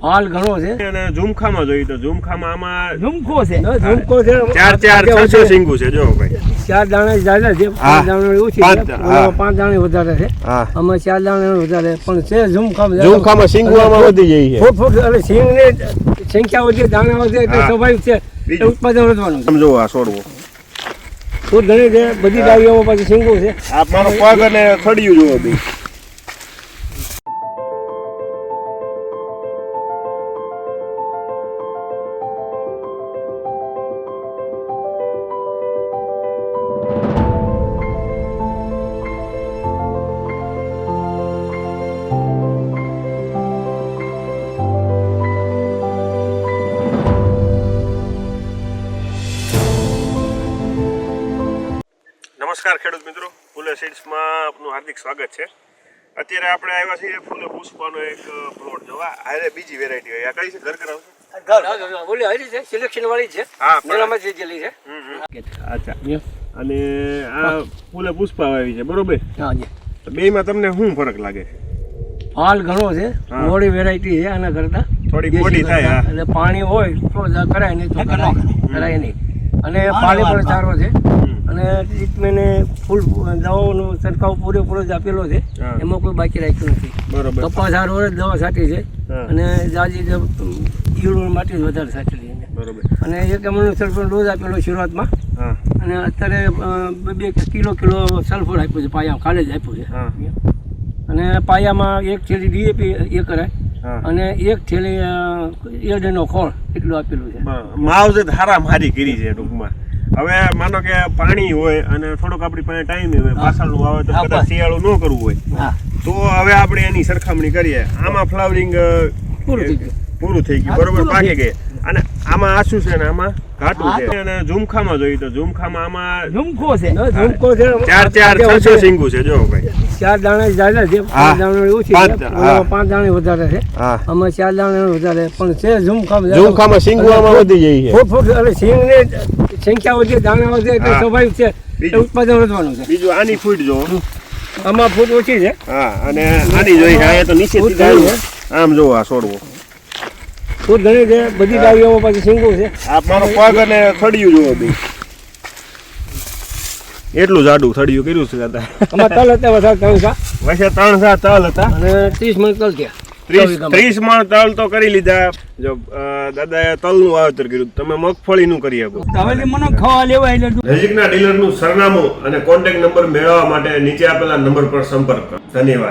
હાલ ઘણો છે અને ઝુમખામાં જોઈએ તો ઝુમખામાં આમાં ઝુમકો છે ઝુમકો છે 4-6 સિંગુ છે જો ભાઈ 4 દાણા જ્યાદા છે 5 દાણા ઓછી છે 5 દાણા વધારે છે આમાં 4 દાણા વધારે પણ છે ઝુમખામાં સિંગુ આમાં વધી જાય છે ફૂટ એટલે સિંગ ને સંખ્યા વધે દાણા વધે એટલે સ્વાભાવિક છે ઉત્પાદન વધવાનું છે સમજો આ છોડવો ફૂટ ઘણી છે બધી ડાળીઓમાં પાછી સિંગુ છે આ મારો પગ અને થડિયું જોવો બી નમસ્કાર ખેડૂત મિત્રો, ફૂલે સીડ્સમાં આપનું હાર્દિક સ્વાગત છે. અત્યારે આપણે આવ્યા છીએ ફૂલે પુષ્પાનો એક પ્લોટ જોવા. આરે બીજી વેરાયટી હોય. આ કઈ છે? ઘર ઘર બોલી આવી છે સિલેક્શન વાળી છે. હા, મેળામાં જે જેલી છે. અચ્છા. અને આ ફૂલે પુષ્પા આવી છે, બરોબર? હા જી. તો બેયમાં તમને શું ફરક લાગે? હાલ ઘણો છે, મોડી વેરાયટી છે આના કરતા. થોડી મોટી થાય એટલે પાણી હોય તો કરાય નહીં તો કરાય નહીં. અને પાણી પણ સારો છે અને ટ્રીટમેન્ટ ફૂલ દવાઓનો છંટકાવ પૂરેપૂરો જ આપેલો છે, એમાં કોઈ બાકી રાખ્યું નથી. બરોબર. કપાસ હાર વર્ષ દવા છાંટી છે અને જાજી ઈયળો માટે જ વધારે છાંટેલી છે. બરોબર. અને એક એમનો સલ્ફર ડોઝ આપેલો શરૂઆતમાં અને અત્યારે 2 કિલો સલ્ફર આપ્યું છે પાયા કાલે જ આપ્યું છે. અને પાયામાં 1 થેલી ડીએપી એ કરાય અને 1 થેલી એરડનો ખોળ એટલું આપેલું છે. માવજત હારા મારી કરી છે ટૂંકમાં. હવે માનો કે પાણી હોય અને થોડોક આપણી પાસે ટાઈમ હોય, પાછળનું વાવેતર કદાચ શિયાળું ન કરવું હોય તો હવે આપણે એની સરખામણી કરીએ. આમાં ફ્લાવરિંગ પૂરું થઈ ગયું, બરોબર, પાકી ગઈ. અને આમાં આછું છે ને આમાં ઘાટું છે. અને ઝુમખામાં જોઈએ તો ઝુમખામાં આમાં ઝુમકો છે ઝુમકો છે 4-6 સિંગુ છે જો ભાઈ. 4 દાણા જ્યાદા છે 5 દાણા ઓછી છે 5 દાણા વધારે છે આમાં 4 દાણા વધારે પણ છે ઝુમખામાં સિંગુ આમાં વધી જાય છે. ફૂટ એટલે સિંગ ને સંખ્યા વધે દાણા વધે એટલે સ્વાભાવિક છે ઉત્પાદન વધવાનું છે. બીજું આની ફૂટ જો આમાં ફૂટ ઓછી છે. હા, અને આની જોઈએ આ તો નીચે આમ જો આ છોડવો ફૂટ ઘણી છે બધી ડાળીઓમાં પાછી સિંગુ છે. આ મારો પગ અને થડિયું જોવો બી એટલું જાડું થડિયું કર્યું છે દાદા. આમાં તલ હતા વધારે 3 તલ હતા અને 30 મણ તલ થયા. 30 મણ તલ તો કરી લીધા. જો દાદાએ તલનું વાવેતર કર્યું, તમે મગફળીનું કરી શકો. હવે મને ખાવા લેવા એટલે નજીકના ડીલરનું સરનામું અને કોન્ટેક્ટ નંબર મેળવવા માટે નીચે આપેલા નંબર પર સંપર્ક કરો. ધન્યવાદ.